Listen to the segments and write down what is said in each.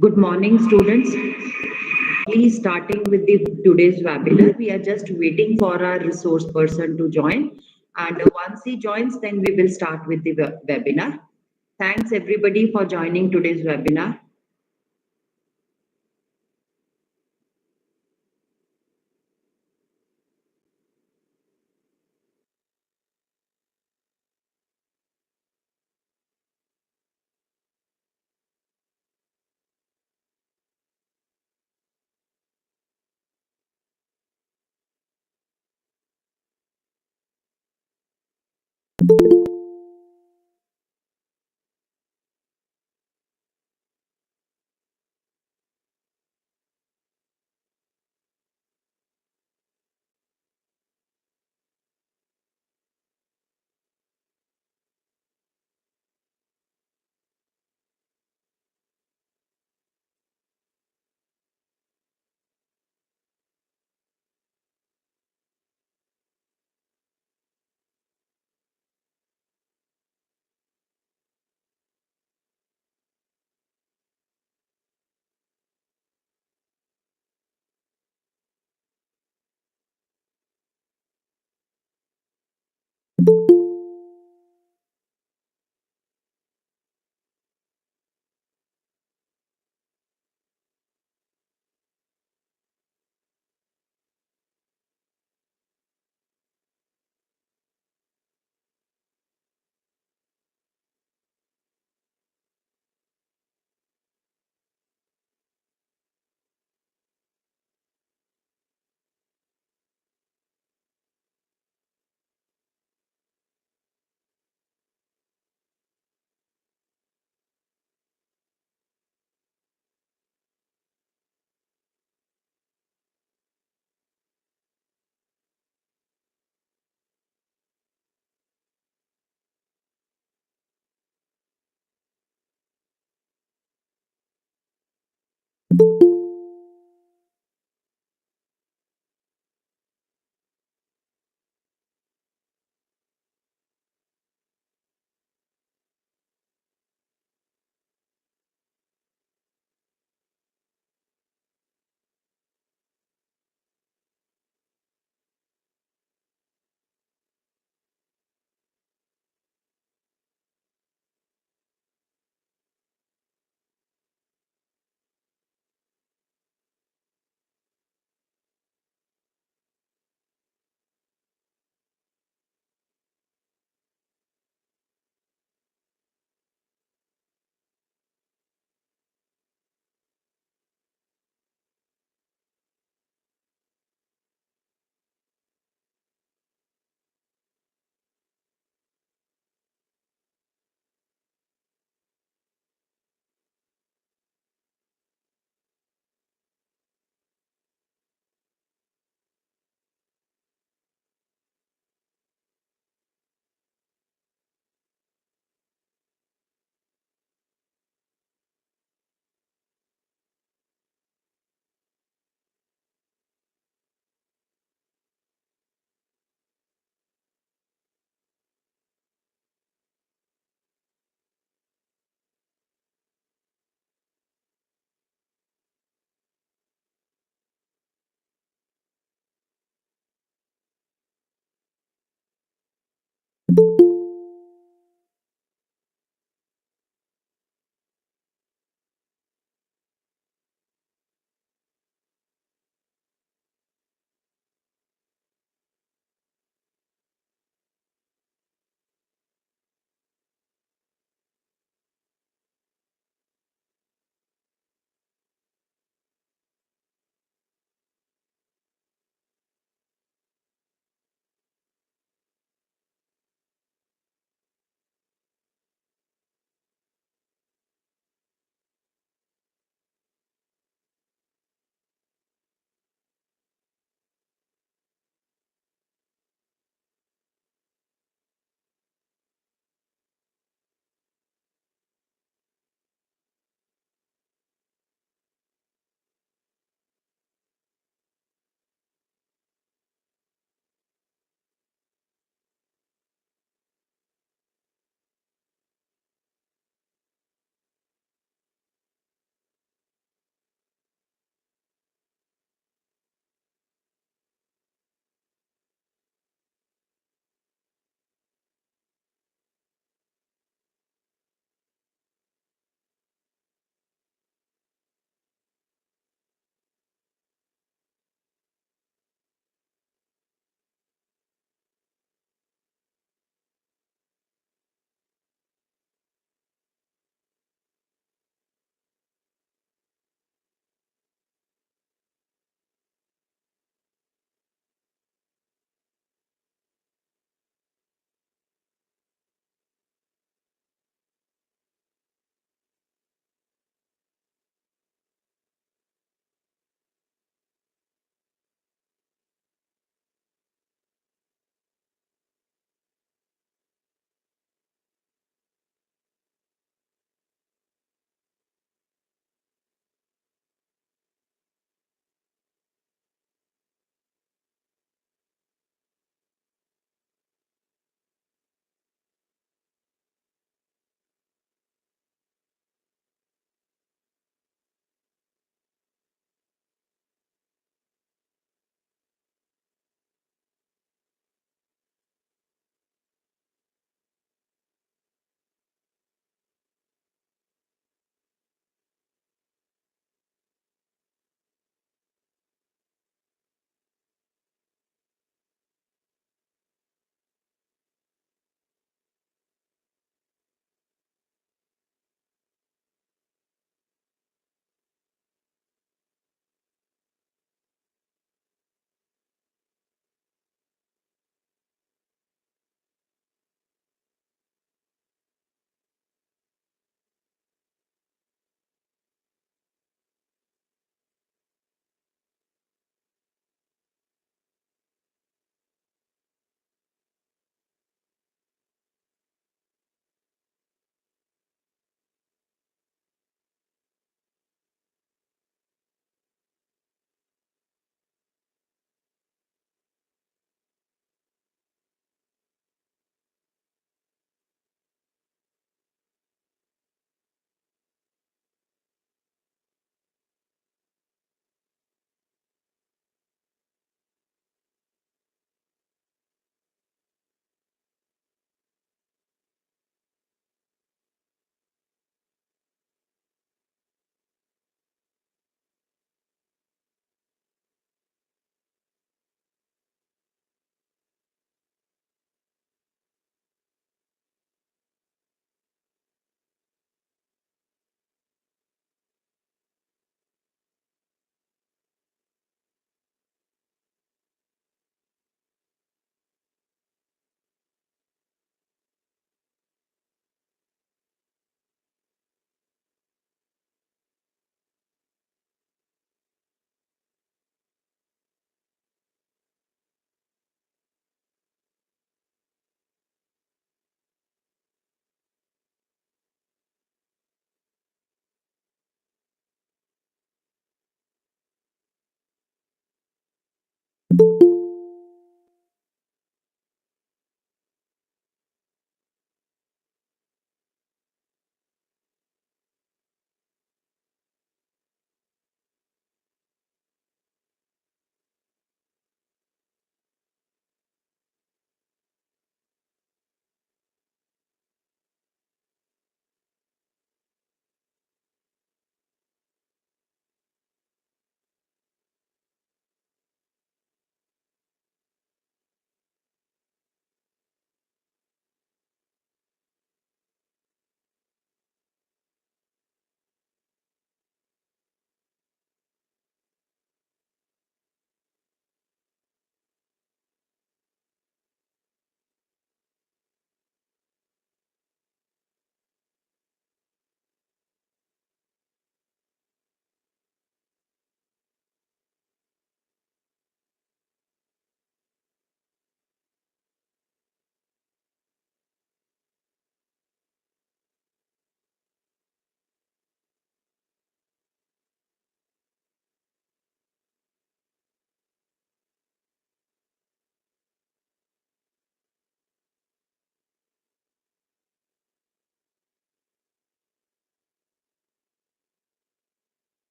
Good morning, students. Please starting with the today's webinar. We are just waiting for our resource person to join. And once he joins, then we will start with the webinar. Thanks everybody for joining today's webinar.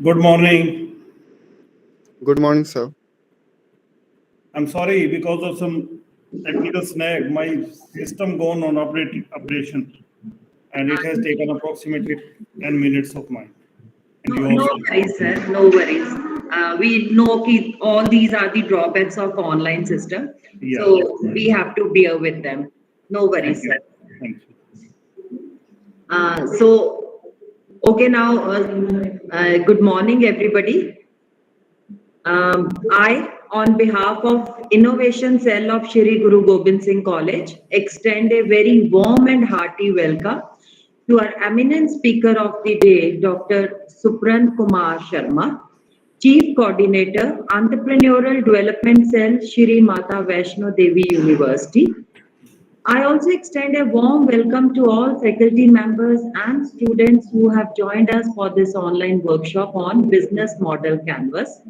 Good morning. Good morning, sir. I'm sorry because of some technical snag, my system gone on operation, and it has taken approximately 10 minutes of mine. And you No also. worries, sir. No worries. We know all these are the drawbacks of online system, Yeah. so we have to bear with them. No Thank worries, you. sir. Thank you. Okay, now, good morning, everybody. I, on behalf of Innovation Cell of Shri Guru Gobind Singh College, extend a very warm and hearty welcome to our eminent speaker of the day, Dr. Supran Kumar Sharma, Chief Coordinator, Entrepreneurial Development Cell, Shri Mata Vaishno Devi University. I also extend a warm welcome to all faculty members and students who have joined us for this online workshop on Business Model Canvas.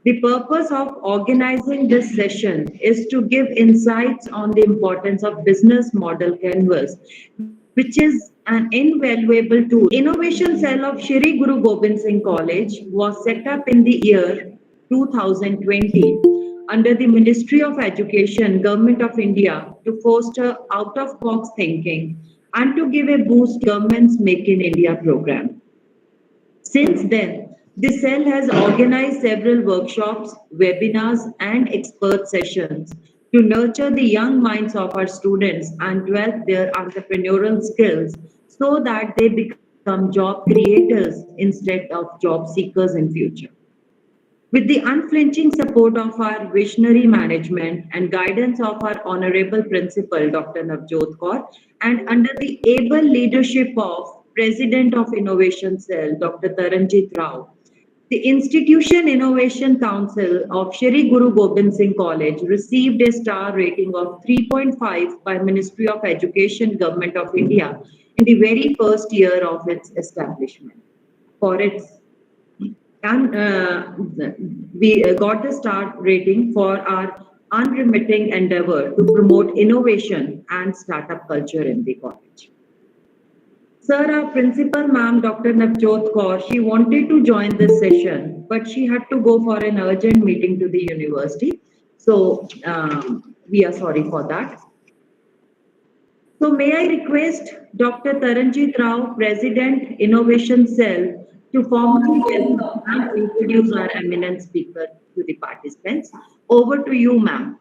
The purpose of organizing this session is to give insights on the importance of business model canvas, which is an invaluable tool. Innovation Cell of Shri Guru Gobind Singh College was set up in the year 2020 under the Ministry of Education, Government of India, to foster out-of-box thinking and to give a boost to government's Make in India program. Since then, the cell has organized several workshops, webinars, and expert sessions to nurture the young minds of our students and develop their entrepreneurial skills so that they become job creators instead of job seekers in future. With the unflinching support of our visionary management and guidance of our honorable principal, Dr. Navjot Kaur, and under the able leadership of President of Innovation Cell, Dr. Taranjit Rao, The Institution Innovation Council of Shri Guru Gobind Singh College received a star rating of 3.5 by Ministry of Education, Government of India in the very first year of its establishment. For its and we got the star rating for our unremitting endeavor to promote innovation and startup culture in the college. Sir, our principal ma'am, Dr. Navjot Kaur, she wanted to join this session, but she had to go for an urgent meeting to the university. So we are sorry for that. So may I request Dr. Taranjit Rao, President, Innovation Cell, to formally welcome and introduce our eminent speaker to the participants. Over to you, ma'am.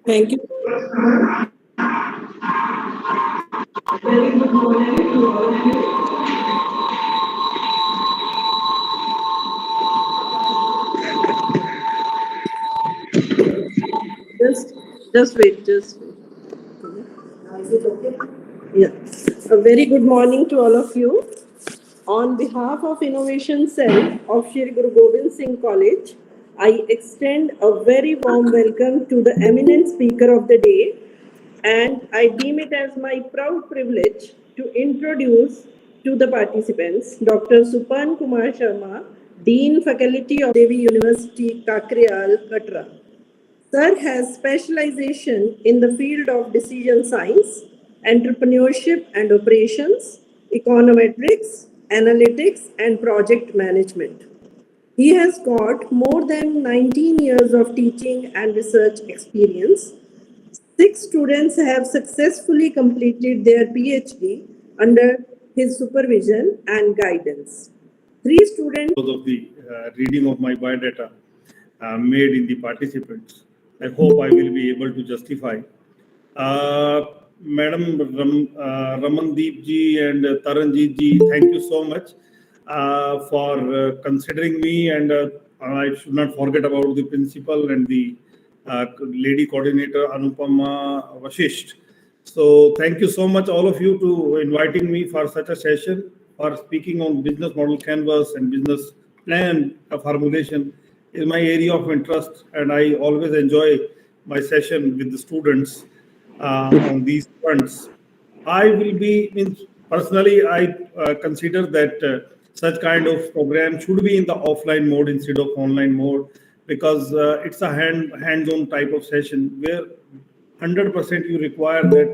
Thank you. Very good morning to all of you. Just wait. Is it okay? Yeah. A very good morning to all of you. On behalf of Innovation Cell of Shri Guru Gobind Singh College, I extend a very warm welcome to the eminent speaker of the day, and I deem it as my proud privilege to introduce to the participants Dr. Supran Kumar Sharma, Dean Faculty of Devi University, Kakriyal, Katra. Sir has specialization in the field of decision science, entrepreneurship and operations, econometrics, analytics, and project management. He has got more than 19 years of teaching and research experience. 6 students have successfully completed their PhD under his supervision and guidance. 3 students. Because of the reading of my biodata made in the participants, I hope I will be able to justify. Madam Ramandeep ji and Taranjit ji, thank you so much for considering me, and I should not forget about the principal and the lady coordinator Anupama Vashisht. So thank you so much all of you to inviting me for such a session, for speaking on business model canvas and business plan formulation is my area of interest, and I always enjoy my session with the students on these fronts. I will be, personally, I consider that such kind of program should be in the offline mode instead of online mode, because it's a hands-on type of session where 100% you require that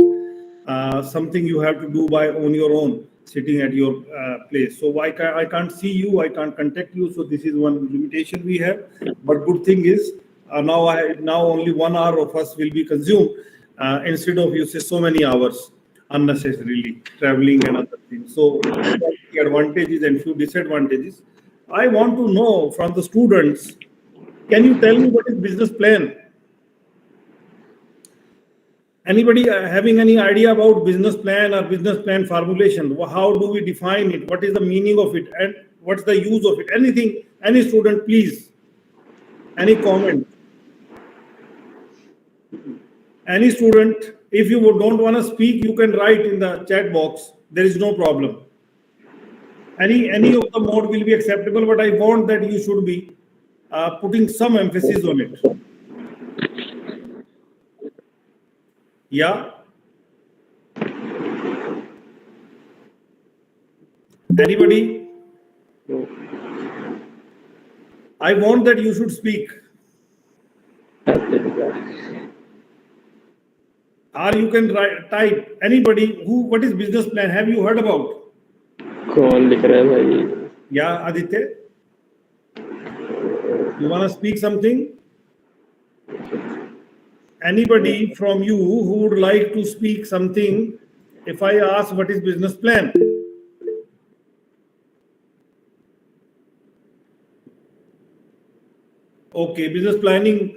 something you have to do by on your own, sitting at your place. So I can't see you, I can't contact you. So this is one limitation we have. But good thing is now only 1 hour of us will be consumed instead of you say so many hours unnecessarily traveling and other things. So the advantages and few disadvantages. I want to know from the students. Can you tell me what is business plan? Anybody having any idea about business plan or business plan formulation? How do we define it? What is the meaning of it? And what's the use of it? Anything, any student, please. Any comment? Any student, if you don't want to speak, you can write in the chat box. There is no problem. Any of the mode will be acceptable, but I want that you should be putting some emphasis on it. Yeah. Anybody? No. I want that you should speak. Or you can type. Anybody what is business plan? Have you heard about? कौन लिख रहा है भाई? Yeah, Aditya. You want to speak something? Anybody from you who would like to speak something? If I ask what is business plan? Okay, business planning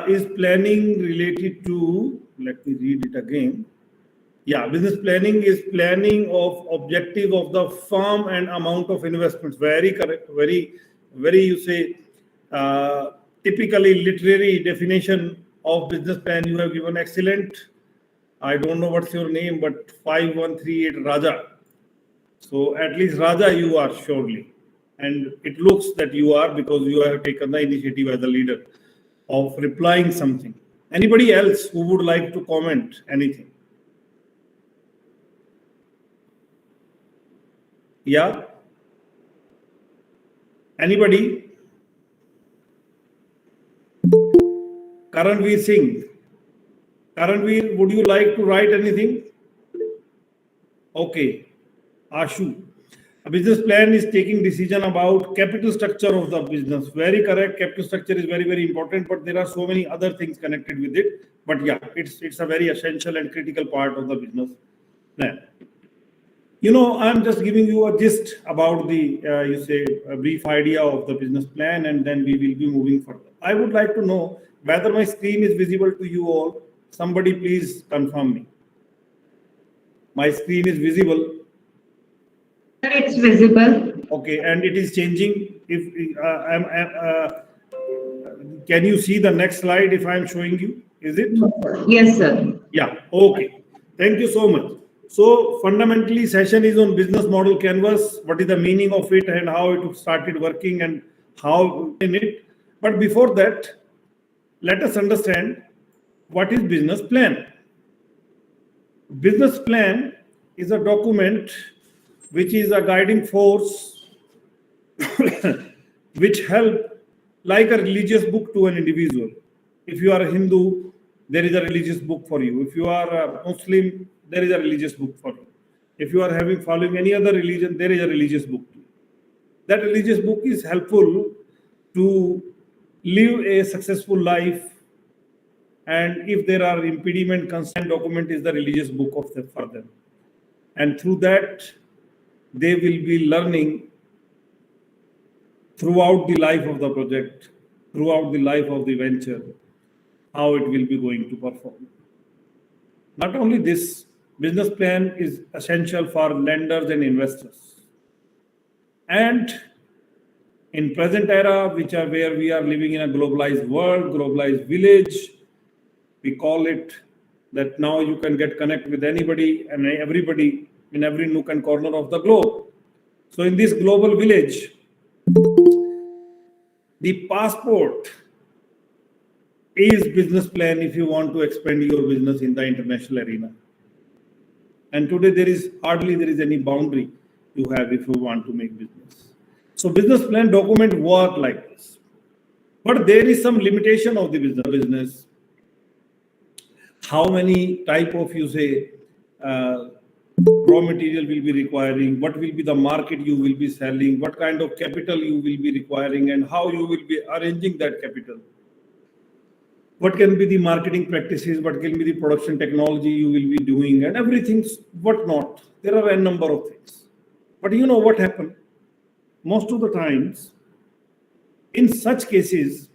is planning related to, let me read it again. Yeah, business planning is planning of objective of the firm and amount of investments. Very correct. Very, you say, typically literary definition of business plan. You have given excellent I don't know what's your name, but 5138 Raja. So at least Raja, you are surely. And it looks that you are because you have taken the initiative as a leader of replying something. Anybody else who would like to comment anything? Yeah? Anybody? Karanveer Singh. Karanveer, would you like to write anything? Okay. Ashu. A business plan is taking decision about capital structure of the business. Very correct. Capital structure is very, very important, but there are so many other things connected with it. But yeah, it's a very essential and critical part of the business plan. You know, I'm just giving you a gist about the, a brief idea of the business plan, and then we will be moving further. I would like to know whether my screen is visible to you all. Somebody please confirm me. My screen is visible. It's visible. Okay, and it is changing. If can you see the next slide if I am showing you? Is it? Yes, sir. Yeah. Okay. Thank you so much. So fundamentally, session is on business model canvas. What is the meaning of it and how it started working and how in it. But before that, let us understand what is business plan. Business plan is a document which is a guiding force which help like a religious book to an individual. If you are a Hindu, there is a religious book for you. If you are a Muslim, there is a religious book for you. If you are following any other religion, there is a religious book too. That religious book is helpful to live a successful life. And if there are impediment, consent document is the religious book for them. And through that, they will be learning throughout the life of the project, throughout the life of the venture, how it will be going to perform. Not only this, business plan is essential for lenders and investors. And in present era, where we are living in a globalized world, globalized village, we call it that now you can get connect with anybody and everybody in every nook and corner of the globe. So in this global village, the passport is business plan if you want to expand your business in the international arena. And today there is any boundary you have if you want to make business. So business plan document work like this. But there is some limitation of the business. How many type of raw material will be requiring, what will be the market you will be selling, what kind of capital you will be requiring, and how you will be arranging that capital. What can be the marketing practices, what can be the production technology you will be doing, and everything, what not. There are a number of things. But you know what happened? Most of the times, in such cases,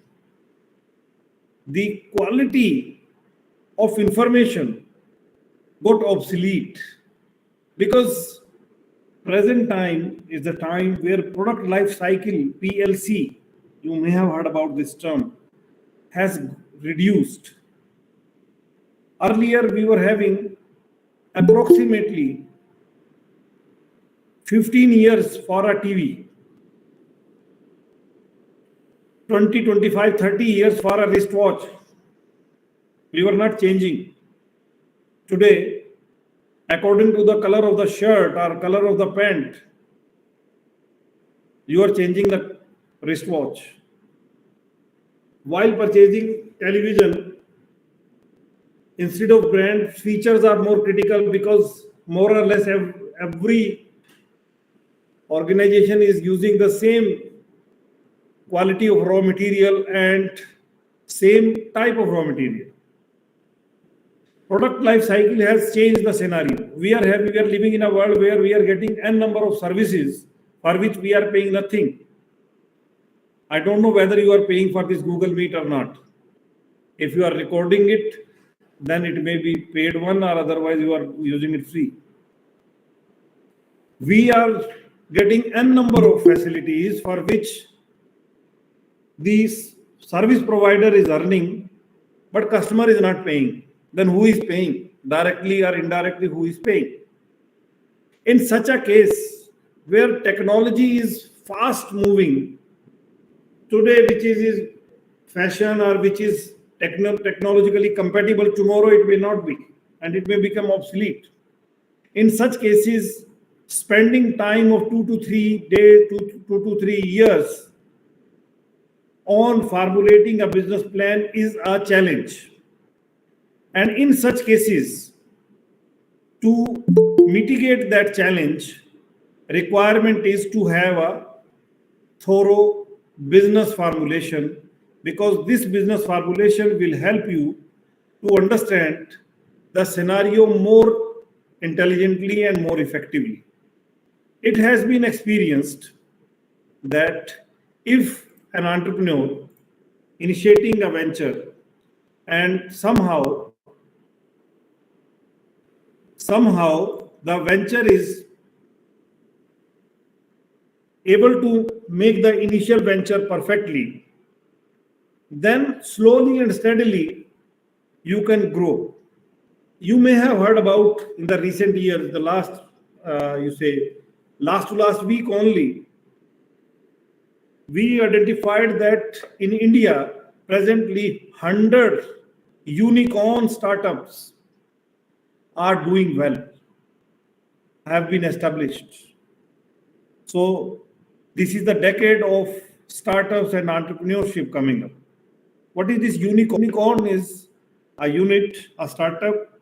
the quality of information got obsolete because present time is the time where product life cycle, PLC, you may have heard about this term, has reduced. Earlier, we were having approximately 15 years for a TV, 20, 25, 30 years for a wristwatch. We were not changing. Today, according to the color of the shirt or color of the pant, you are changing the wristwatch. While purchasing television, instead of brand, features are more critical because more or less every organization is using the same quality of raw material and same type of raw material. Product life cycle has changed the scenario. We are living in a world where we are getting n number of services for which we are paying nothing. I don't know whether you are paying for this Google Meet or not. If you are recording it, then it may be paid one, or otherwise you are using it free. We are getting n number of facilities for which the service provider is earning, but customer is not paying. Then who is paying? directly or indirectly, who is paying. In such a case where technology is fast moving today, which is fashion or which is technologically compatible, tomorrow it may not be, and it may become obsolete. In such cases, spending time of 2 to 3 days, 2 to 3 years on formulating a business plan is a challenge. And in such cases, to mitigate that challenge, requirement is to have a thorough business formulation, because this business formulation will help you to understand the scenario more intelligently and more effectively. It has been experienced that if an entrepreneur initiating a venture and somehow the venture is able to make the initial venture perfectly, then slowly and steadily you can grow. You may have heard about in the recent years, the last last to last week only, we identified that in India presently 100 unicorn startups are doing well, have been established. So this is the decade of startups and entrepreneurship coming up. What is this unicorn? Unicorn is a unit, a startup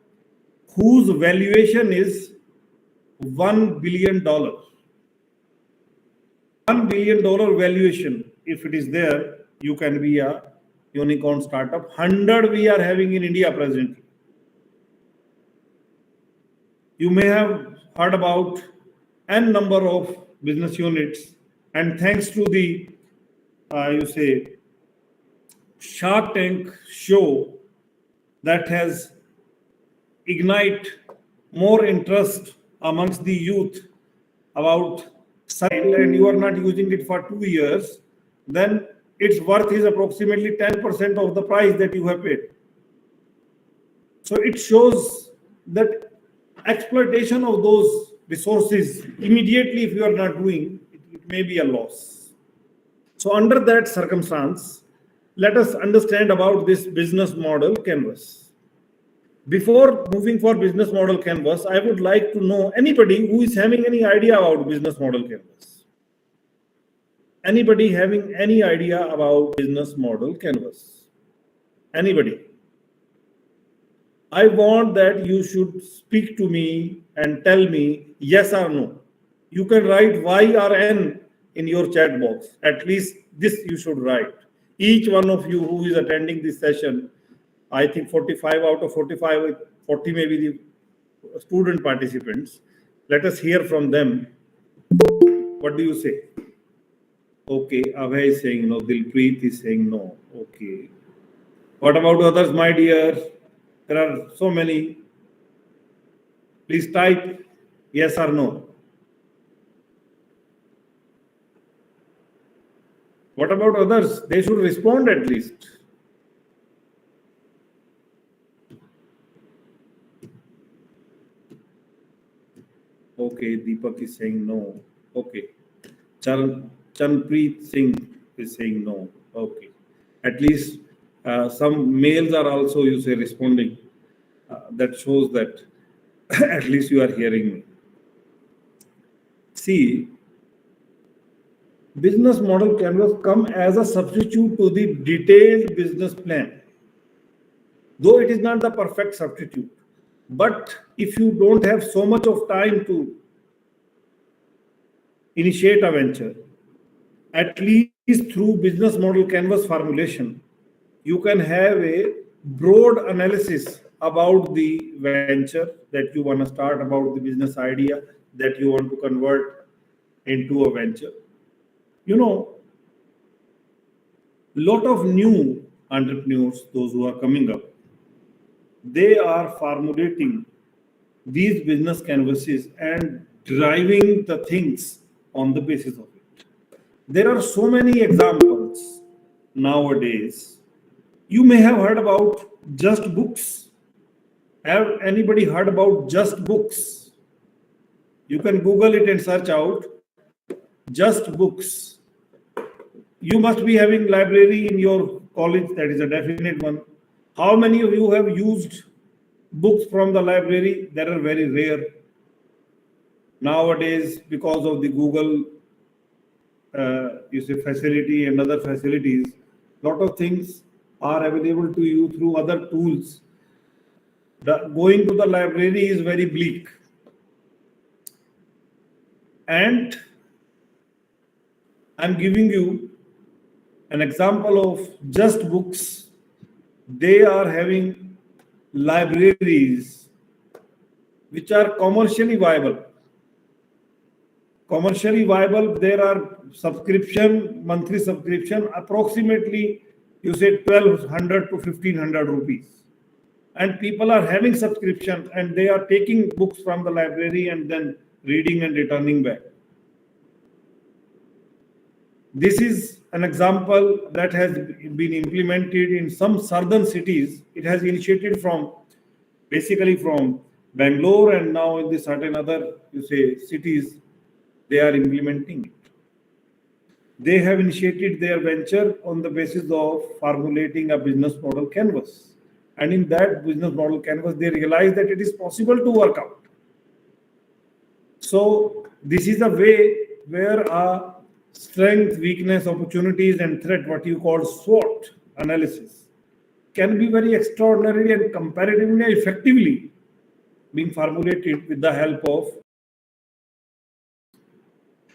whose valuation is $1 billion. $1 billion valuation, if it is there, you can be a unicorn startup. 100 we are having in India presently. You may have heard about n number of business units, and thanks to the Shark Tank show that has ignite more interest amongst the youth about side, and you are not using it for 2 years, then its worth is approximately 10% of the price that you have paid. So it shows that exploitation of those resources immediately, if you are not doing, it may be a loss. So under that circumstance, let us understand about this business model canvas. Before moving for business model canvas, I would like to know anybody who is having any idea about business model canvas. Anybody having any idea about business model canvas? Anybody? I want that you should speak to me and tell me yes or no. You can write Y or N in your chat box. At least this you should write. Each one of you who is attending this session, I think 45 out of 45, 40 may be the student participants. Let us hear from them. What do you say? Okay, Abhay is saying no. Dilpreet is saying no. Okay. What about others, my dear? There are so many. Please type yes or no. What about others? They should respond at least. Okay, Deepak is saying no. Okay. Chanpreet Singh is saying no. Okay. At least some males are also, you say, responding. That shows that at least you are hearing me. See, business model canvas come as a substitute to the detailed business plan. Though it is not the perfect substitute. But if you don't have so much of time to initiate a venture, at least through business model canvas formulation, you can have a broad analysis about the venture that you want to start, about the business idea that you want to convert into a venture. You know, lot of new entrepreneurs, those who are coming up, they are formulating these business canvases and driving the things on the basis of it. There are so many examples nowadays. You may have heard about Just Books. Have anybody heard about Just Books? You can Google it and search out Just Books. You must be having library in your college. That is a definite one. How many of you have used books from the library? That are very rare. Nowadays, because of the Google facility and other facilities, lot of things are available to you through other tools. Going to the library is very bleak. And I'm giving you an example of Just Books. They are having libraries which are commercially viable. Commercially viable, there are monthly subscription, approximately you say 1200 to 1500 rupees. And people are having subscription and they are taking books from the library and then reading and returning back. This is an example that has been implemented in some southern cities. It has initiated basically from Bangalore, and now in the certain other cities, they are implementing it. They have initiated their venture on the basis of formulating a business model canvas. And in that business model canvas, they realize that it is possible to work out. So this is a way where a strength, weakness, opportunities, and threat, what you call SWOT analysis, can be very extraordinarily and comparatively effectively being formulated with the help of.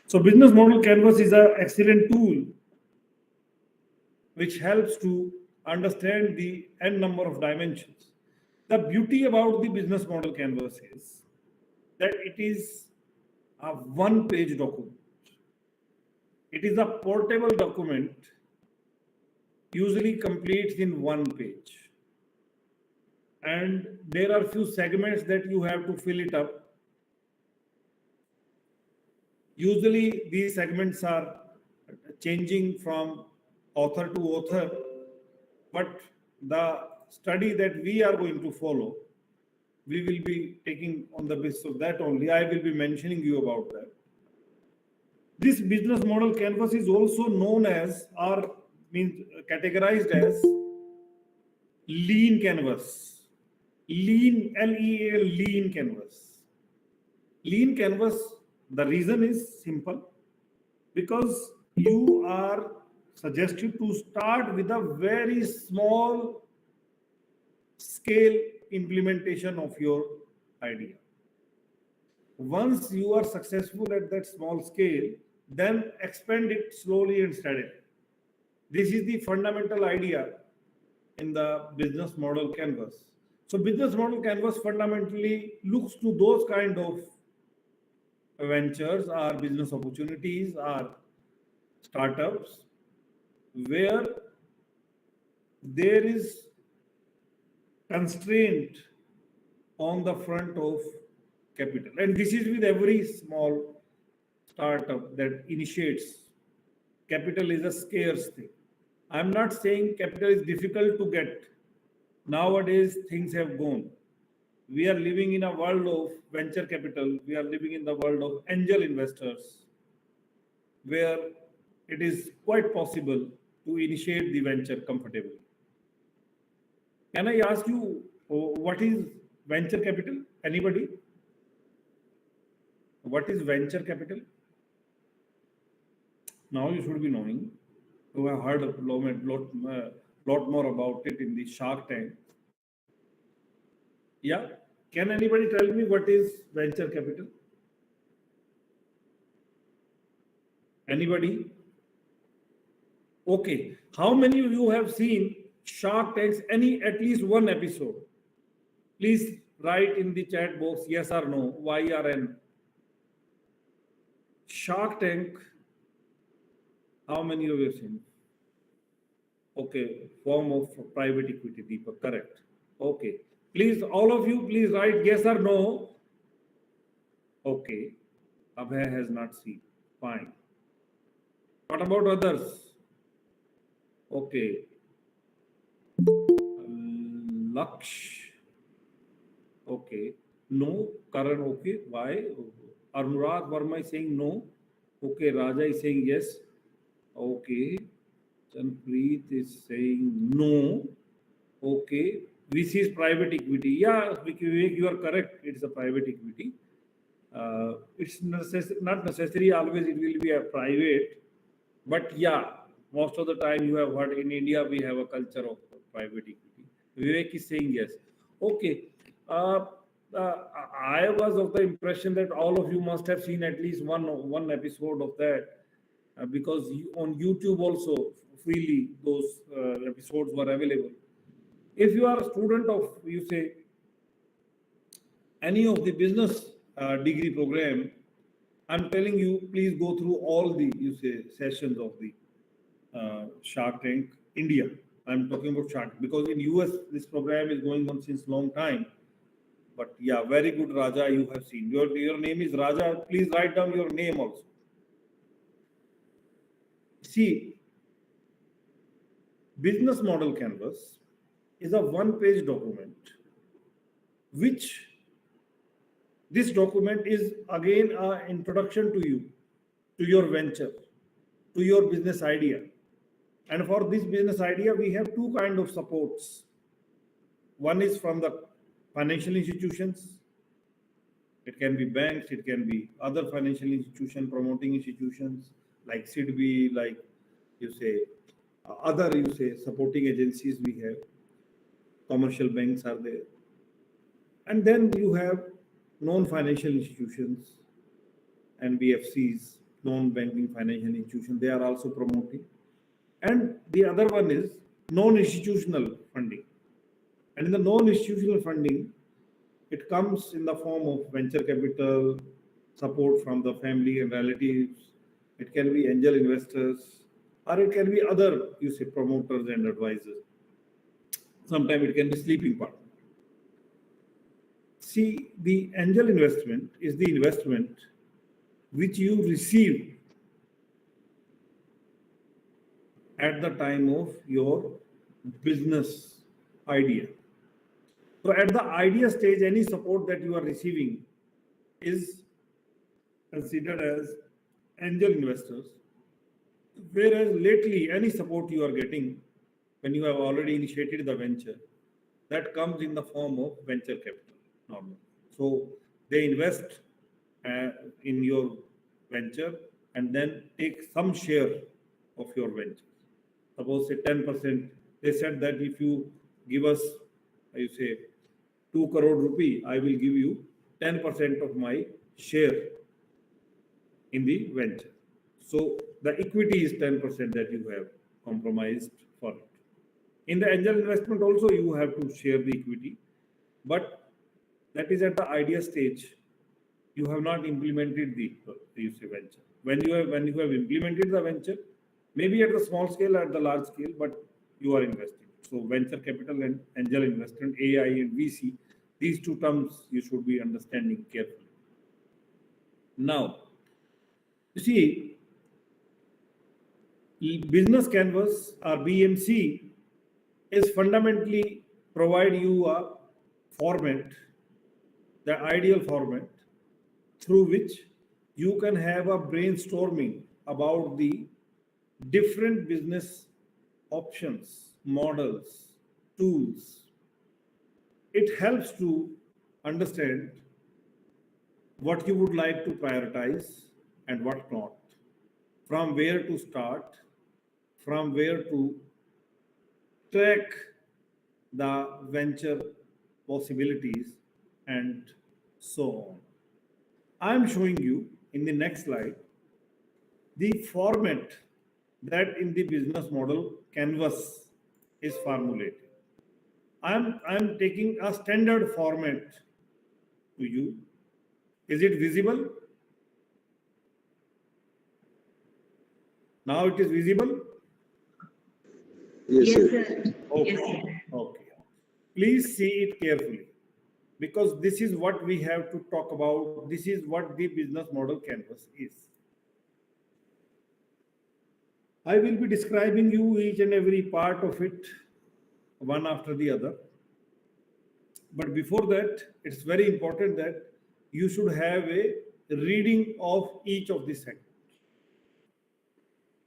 So business model canvas is an excellent tool which helps to understand the n number of dimensions. The beauty about the business model canvas is that it is a one-page document. It is a portable document, usually completes in one page. And there are few segments that you have to fill it up. Usually these segments are changing from author to author, but the study that we are going to follow, we will be taking on the basis of that only. I will be mentioning you about that. This business model canvas is also known as, or means categorized as, lean canvas. Lean, L-E-A, lean canvas. Lean canvas, the reason is simple, because you are suggested to start with a very small scale implementation of your idea. Once you are successful at that small scale, then expand it slowly and steadily. This is the fundamental idea in the business model canvas. So business model canvas fundamentally looks to those kind of ventures or business opportunities or startups where there is constraint on the front of capital. And this is with every small startup that initiates. Capital is a scarce thing. I'm not saying capital is difficult to get. Nowadays, things have gone. We are living in a world of venture capital. We are living in the world of angel investors, where it is quite possible to initiate the venture comfortably. Can I ask you, what is venture capital? Anybody? What is venture capital? Now you should be knowing. You have heard a lot more about it in the Shark Tank. Yeah? Can anybody tell me what is venture capital? Anybody? Okay. How many of you have seen Shark Tank's at least one episode? Please write in the chat box yes or no, Y or N. Shark Tank, how many of you have seen? Okay, form of private equity, Deepak, correct. Okay. Please, all of you, please write yes or no. Okay. Abhay has not seen. Fine. What about others? Okay. Laksh. Okay. No. Karan, okay. Why? Anurag Verma is saying no. Okay. Raja is saying yes. Okay. Chanpreet is saying no. Okay. VC is private equity. Yeah, Vivek, you are correct. It's a private equity. It's not necessary always it will be a private, but yeah, most of the time you have heard in India we have a culture of private equity. Vivek is saying yes. Okay. Uh, I was of the impression that all of you must have seen at least one episode of that, because on YouTube also freely those episodes were available. If you are a student of, you say, any of the business degree program, I'm telling you, please go through all the, you say, sessions of the Shark Tank India. I'm talking about Shark because in US this program is going on since long time. But yeah, very good, Raja. You have seen your name is Raja. Please write down your name also. See, business model canvas is a one-page document, which this document is again an introduction to you, to your venture, to your business idea. And for this business idea, we have two kind of supports. One is from the financial institutions. It can be banks, it can be other financial institution, promoting institutions like SIDB, like you say, other you say supporting agencies we have. Commercial banks are there. And then you have non-financial institutions, NBFCs, non-banking financial institutions. They are also promoting. And the other one is non-institutional funding. And in the non-institutional funding, it comes in the form of venture capital, support from the family and relatives. It can be angel investors, or it can be other, you say, promoters and advisors. Sometimes it can be sleeping partner. See, the angel investment is the investment which you receive at the time of your business idea. So at the idea stage, any support that you are receiving is considered as angel investors. Whereas lately, any support you are getting when you have already initiated the venture, that comes in the form of venture capital normally. So they invest in your venture and then take some share of your venture. Suppose say 10%. They said that if you give us, you say, 2 crore rupee, I will give you 10% of my share in the venture. So the equity is 10% that you have compromised for it. In the angel investment also you have to share the equity, but that is at the idea stage. You have not implemented the you say venture. When you have implemented the venture, maybe at the small scale, at the large scale, but you are investing. So venture capital and angel investment, AI and VC, these two terms you should be understanding carefully. Now, you see, business canvas or BMC is fundamentally provide you a format, the ideal format through which you can have a brainstorming about the different business options, models, tools. It helps to understand what you would like to prioritize and what not, from where to start, from where to track the venture possibilities, and so on. I'm showing you in the next slide the format that in the business model canvas is formulated. I'm taking a standard format to you. Is it visible? Now it is visible? Yes, Yes, sir. sir. Yes, Okay. sir. Okay. Please see it carefully because this is what we have to talk about. This is what the business model canvas is. I will be describing you each and every part of it one after the other. But before that, it's very important that you should have a reading of each of the segments.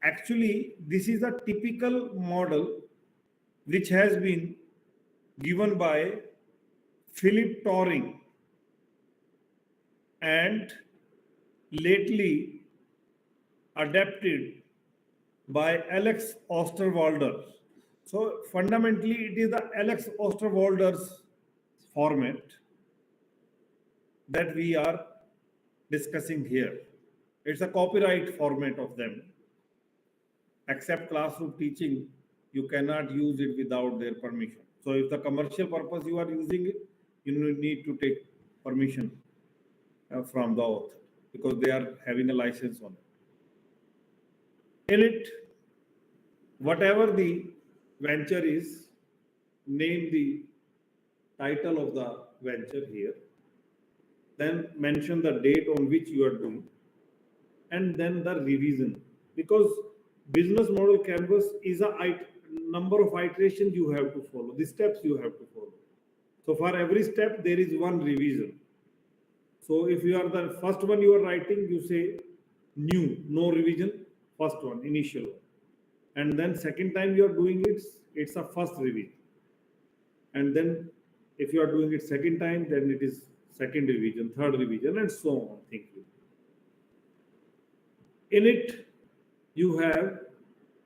Actually, this is a typical model which has been given by Philip Toring and lately adapted by Alex Osterwalder. So fundamentally, it is the Alex Osterwalder's format that we are discussing here. It's a copyright format of them. Except classroom teaching, you cannot use it without their permission. So if the commercial purpose you are using it, you need to take permission from the author because they are having a license on it. In it, whatever the venture is, name the title of the venture here, then mention the date on which you are doing, and then the revision. Because business model canvas is a number of iterations you have to follow, the steps you have to follow. So for every step, there is one revision. So if you are the first one you are writing, you say new, no revision, first one, initial one. And then second time you are doing it, it's a first revision. And then if you are doing it second time, then it is second revision, third revision, and so on. Thank you. In it, you have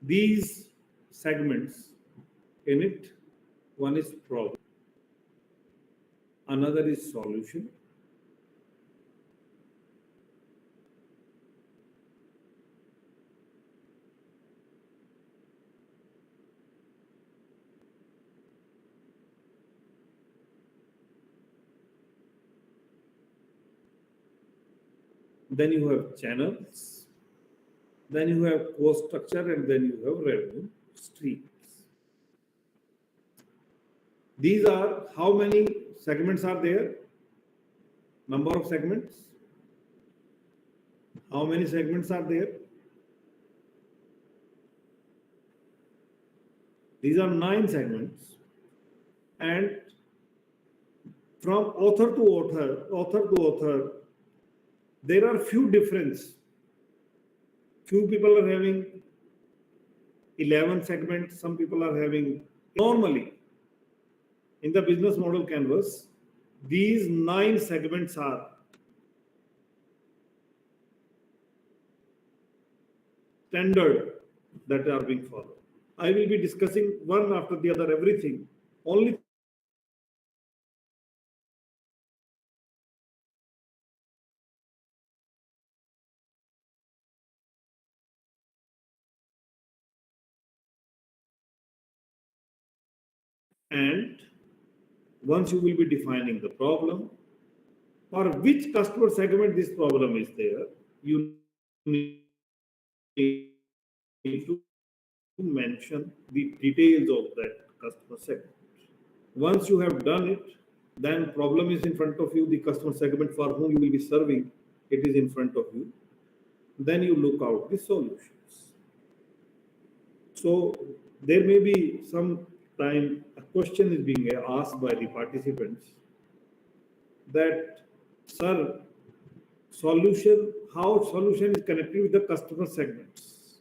these segments. In it, one is problem, another is solution, then you have channels, then you have cost structure, and then you have revenue streams. These are how many segments are there? Number of segments. How many segments are there? These are 9 segments. And from author to author, there are few differences. Few people are having 11 segments, some people are having. Normally, in the business model canvas, these 9 segments are standard that are being followed. I will be discussing one after the other everything. Only and once you will be defining the problem, for which customer segment this problem is there, you need to mention the details of that customer segment. Once you have done it, then problem is in front of you, the customer segment for whom you will be serving, it is in front of you. Then you look out the solutions. So there may be some time a question is being asked by the participants that, sir, how solution is connected with the customer segments?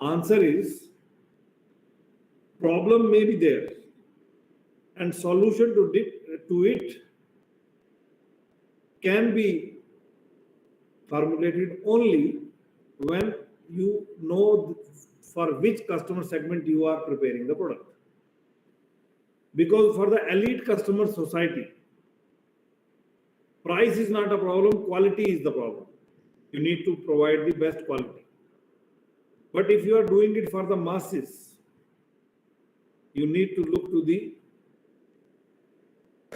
Answer is, problem may be there and solution to it can be formulated only when you know for which customer segment you are preparing the product. Because for the elite customer society, price is not a problem, quality is the problem. You need to provide the best quality. But if you are doing it for the masses, you need to look to the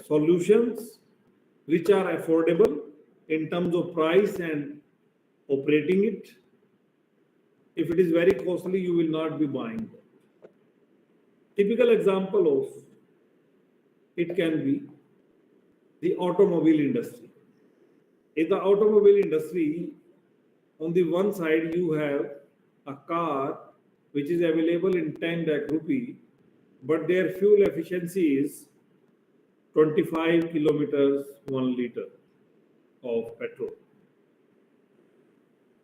solutions which are affordable in terms of price and operating it. If it is very costly, you will not be buying it. Typical example of it can be the automobile industry. In the automobile industry, on the one side you have a car which is available in 10 lakh rupee, but their fuel efficiency is 25 kilometers 1 liter of petrol.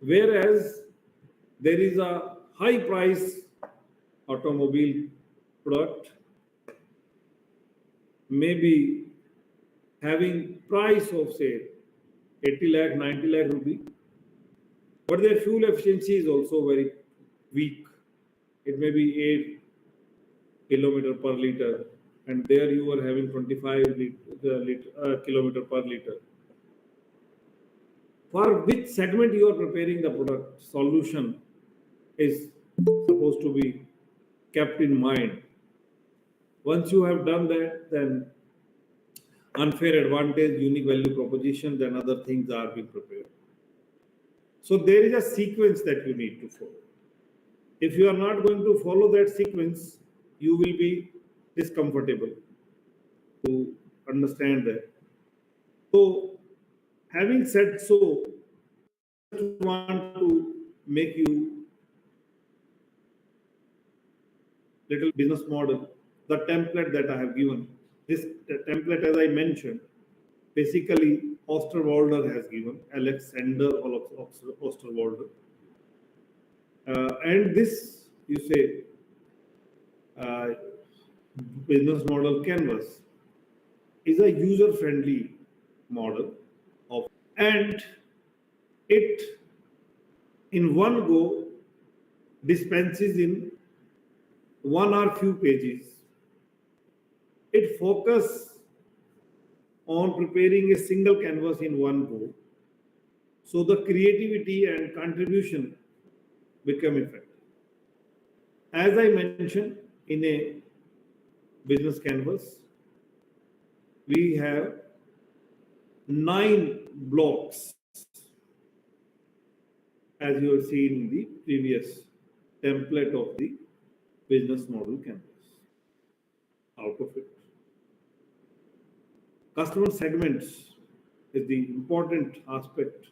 Whereas there is a high price automobile product, maybe having price of say 80 lakh, 90 lakh rupee, but their fuel efficiency is also very weak. It may be 8 kilometer per liter, and there you are having 25 kilometer per liter. For which segment you are preparing the product, solution is supposed to be kept in mind. Once you have done that, then unfair advantage, unique value proposition, then other things are being prepared. So there is a sequence that you need to follow. If you are not going to follow that sequence, you will be discomfortable to understand that. So, having said so, I just want to make you little business model, the template that I have given. This template, as I mentioned, basically Osterwalder has given, Alexander Osterwalder. And this, you say, business model canvas is a user-friendly model of, and it in one go dispenses in one or few pages. It focuses on preparing a single canvas in one go, so the creativity and contribution become effective. As I mentioned, in a business canvas, we have 9 blocks, as you have seen in the previous template of the business model canvas. Out of it, customer segments is the important aspect,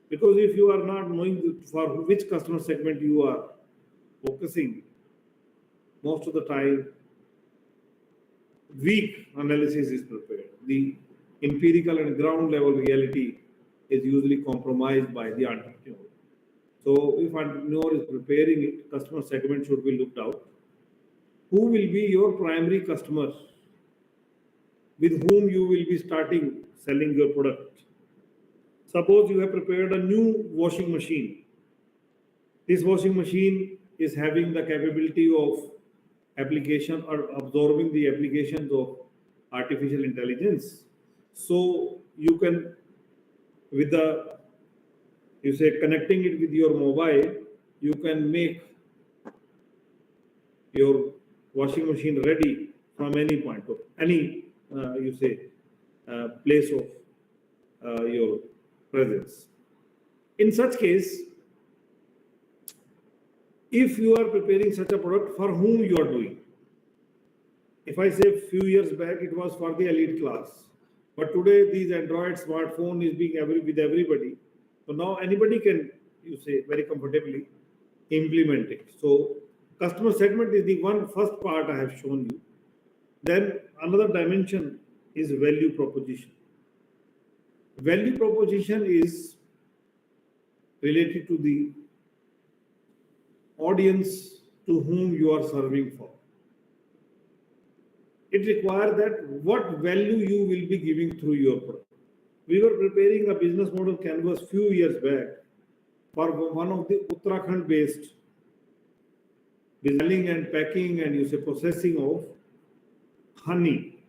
because if you are not knowing for which customer segment you are focusing, most of the time weak analysis is prepared. The empirical and ground level reality is usually compromised by the entrepreneur. So if entrepreneur is preparing it, customer segment should be looked out. Who will be your primary customer, with whom you will be starting selling your product? Suppose you have prepared a new washing machine. This washing machine is having the capability of application or absorbing the applications of artificial intelligence. So you can, with the, you say, connecting it with your mobile, you can make your washing machine ready from any point of any place of your presence. In such case, if you are preparing such a product, for whom you are doing? If I say few years back, it was for the elite class, but today these Android smartphone is being with everybody. So now anybody can, you say, very comfortably implement it. So customer segment is the first part I have shown you. Then another dimension is value proposition. Value proposition is related to the audience to whom you are serving for. It requires that what value you will be giving through your product. We were preparing a business model canvas few years back for one of the Uttarakhand based selling and packing and you say processing of honey.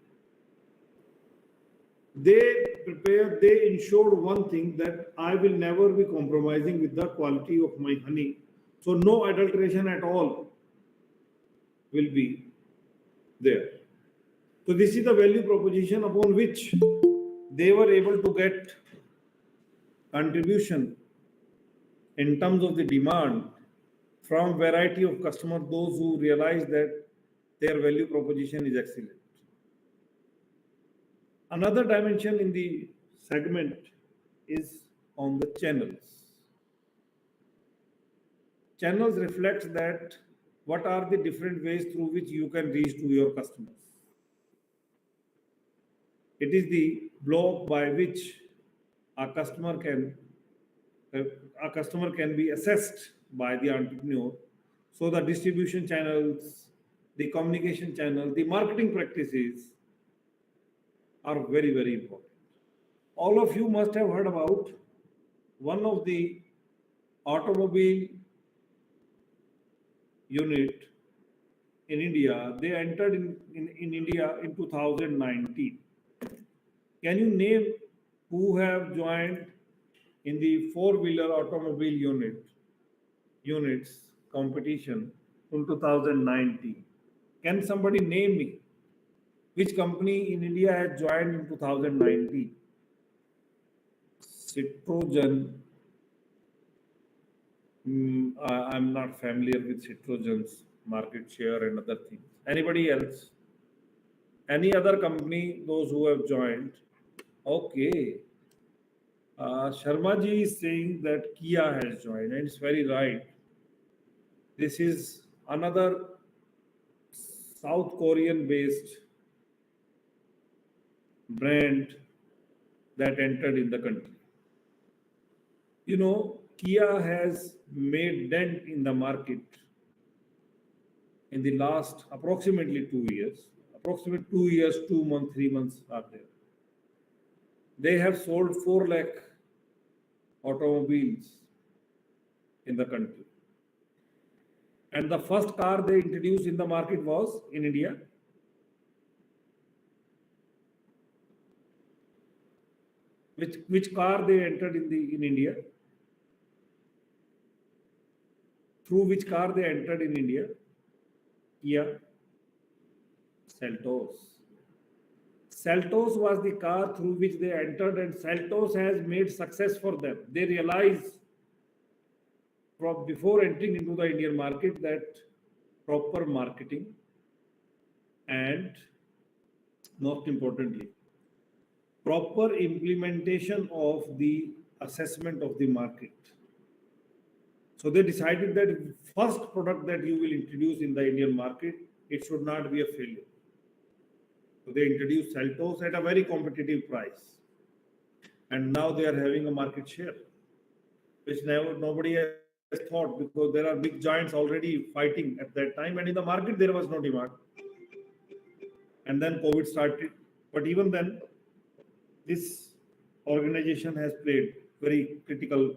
They ensured one thing, that I will never be compromising with the quality of my honey. So no adulteration at all will be there. So this is the value proposition upon which they were able to get contribution in terms of the demand from variety of customers, those who realize that their value proposition is excellent. Another dimension in the segment is on the channels. Channels reflects that what are the different ways through which you can reach to your customers. It is the block by which a customer can a customer can be assessed by the entrepreneur. So the distribution channels, the communication channel, the marketing practices are very, very important. All of you must have heard about one of the automobile unit in India. They entered in India in 2019. Can you name who have joined in the four-wheeler automobile units competition in 2019? Can somebody name me which company in India has joined in 2019? Citroën. I'm not familiar with Citroën's market share and other things. Anybody else? Any other company? Those who have joined? Okay. Sharma ji is saying that Kia has joined, and it's very right. This is another South Korean based brand that entered in the country. You know, Kia has made dent in the market in the last approximately 2 years. Approximately 2 years, 2 months, 3 months are there. They have sold 4 lakh automobiles in the country. And the first car they introduced in the market was in India. Which car they entered in India? Through which car they entered in India? Kia Seltos. Seltos was the car through which they entered, and Seltos has made success for them. They realize from before entering into the Indian market that proper marketing and most importantly, proper implementation of the assessment of the market. So they decided that first product that you will introduce in the Indian market, it should not be a failure. So they introduced Seltos at a very competitive price. And now they are having a market share, which nobody has thought, because there are big giants already fighting at that time. And in the market, there was no demand. And then COVID started. But even then, this organization has played very critical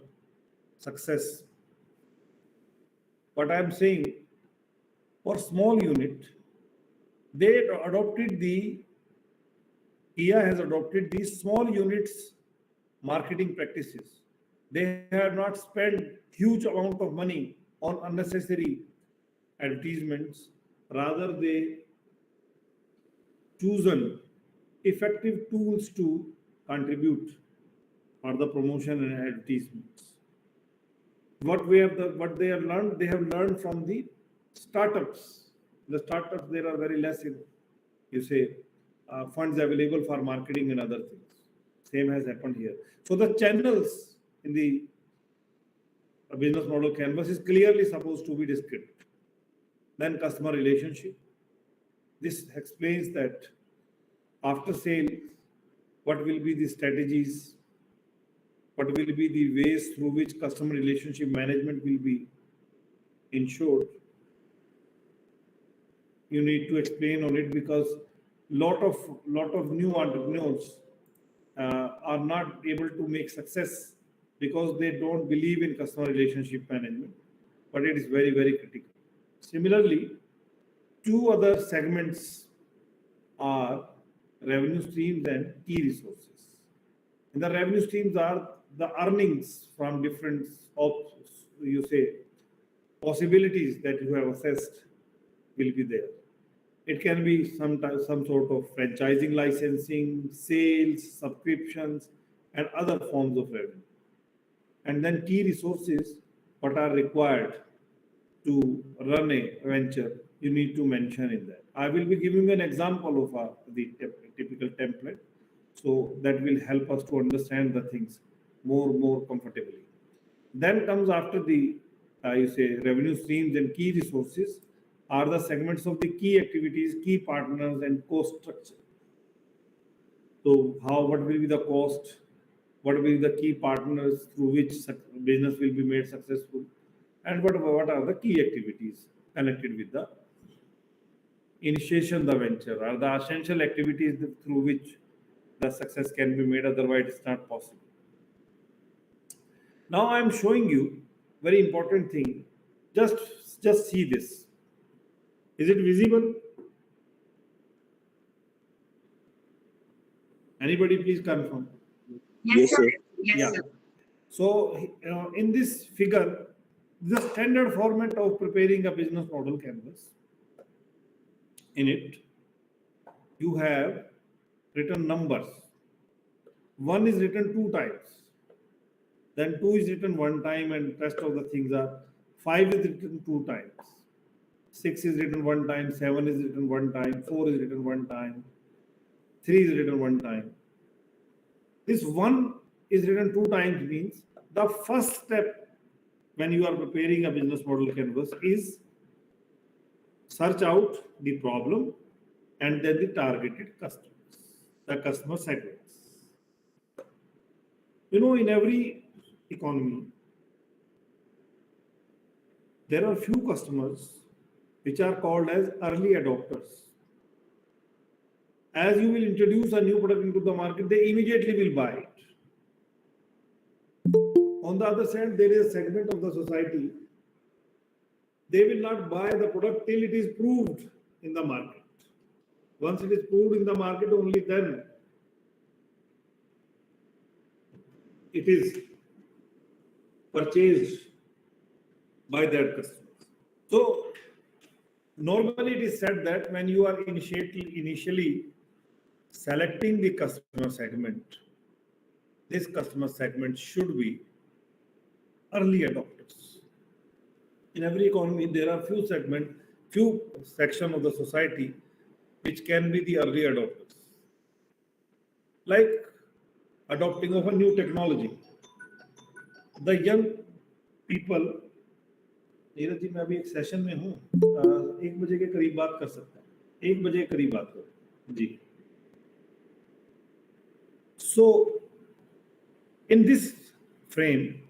success. But I'm saying for small unit, they adopted Kia has adopted these small units marketing practices. They have not spent huge amount of money on unnecessary advertisements. Rather, they chosen effective tools to contribute for the promotion and advertisements. What they have learned from the startups. The startups, there are very less funds available for marketing and other things. Same has happened here. So the channels in the business model canvas is clearly supposed to be described. Then customer relationship. This explains that after sale, what will be the strategies, what will be the ways through which customer relationship management will be ensured. You need to explain on it, because lot of new entrepreneurs are not able to make success because they don't believe in customer relationship management, but it is very, very critical. Similarly, two other segments are revenue streams and key resources. And the revenue streams are the earnings from different possibilities that you have assessed will be there. It can be some sort of franchising, licensing, sales, subscriptions, and other forms of revenue. And then key resources, what are required to run a venture, you need to mention in that. I will be giving an example of the typical template, so that will help us to understand the things more comfortably. Then comes after the revenue streams and key resources are the segments of the key activities, key partners, and cost structure. So what will be the cost? What will be the key partners through which business will be made successful? And what are the key activities connected with the initiation the venture, are the essential activities through which the success can be made, otherwise it's not possible. Now I am showing you very important thing. Just see this. Is it visible? Anybody please confirm. Yes, sir. Yes, Yeah. sir. So in this figure, the standard format of preparing a business model canvas. In it, you have written numbers. One is written 2 times, then 2 is written 1 time, and rest of the things are 5 is written 2 times, 6 is written 1 time, 7 is written 1 time, 4 is written 1 time, 3 is written 1 time. This 1 is written 2 times means the first step when you are preparing a business model canvas is search out the problem and then the targeted customers, the customer segments. In every economy, there are few customers which are called as early adopters. As you will introduce a new product into the market, they immediately will buy it. On the other side, there is a segment of the society, they will not buy the product till it is proved in the market. Once it is proved in the market, only then it is purchased by their customers. So normally it is said that when you are initially selecting the customer segment, this customer segment should be early adopters. In every economy, there are few section of the society which can be the early adopters, like adopting of a new technology. The young people, Neeraj ji मैं अभी एक session में हूँ, 1 बजे के करीब बात कर सकते हैं, 1 बजे के करीब बात करो जी. So in this frame,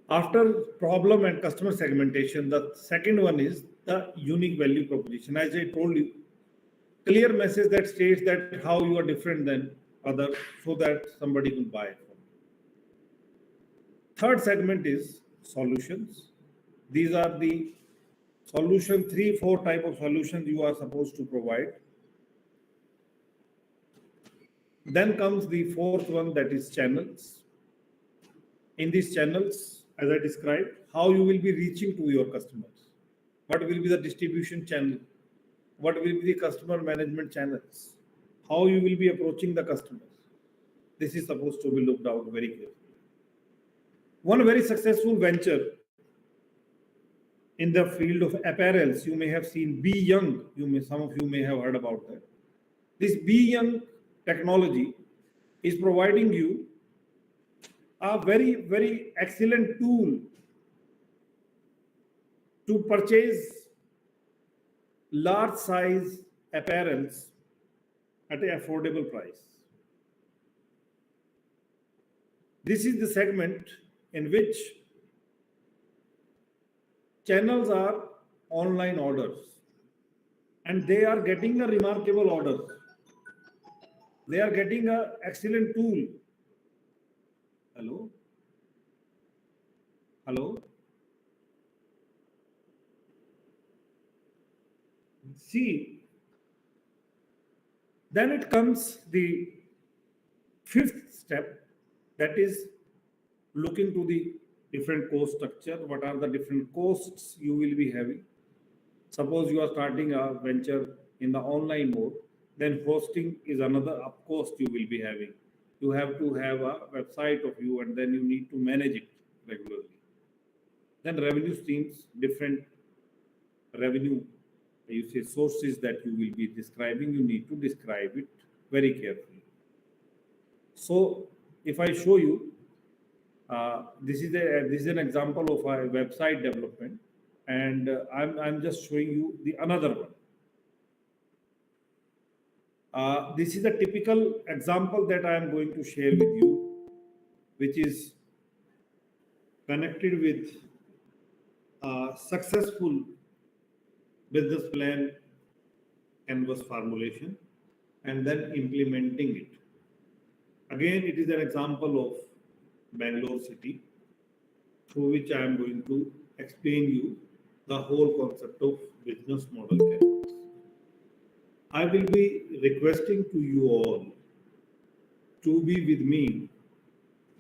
after problem and customer segmentation, the second one is the unique value proposition. As I told you, clear message that states that how you are different than others so that somebody will buy it from you. Third segment is solutions. These are the solution, 3-4 type of solutions you are supposed to provide. Then comes the fourth one, that is channels. In these channels, as I described, how you will be reaching to your customers. What will be the distribution channel? What will be the customer management channels? How you will be approaching the customers. This is supposed to be looked out very carefully. One very successful venture in the field of apparels, you may have seen Be Young. Some of you may have heard about that. This Be Young technology is providing you a very, very excellent tool to purchase large size apparels at an affordable price. This is the segment in which channels are online orders, and they are getting a remarkable orders. They are getting an excellent tool. Hello? Hello? See, then it comes the fifth step, that is looking to the different cost structure. What are the different costs you will be having? Suppose you are starting a venture in the online mode, then hosting is another up cost you will be having. You have to have a website of you, and then you need to manage it regularly. Then revenue streams, different revenue, you say sources that you will be describing, you need to describe it very carefully. So if I show you, this is an example of a website development, and I'm just showing you the another one. This is a typical example that I am going to share with you, which is connected with successful business plan canvas formulation and then implementing it. Again, it is an example of Bangalore city through which I am going to explain you the whole concept of business model canvas. I will be requesting to you all to be with me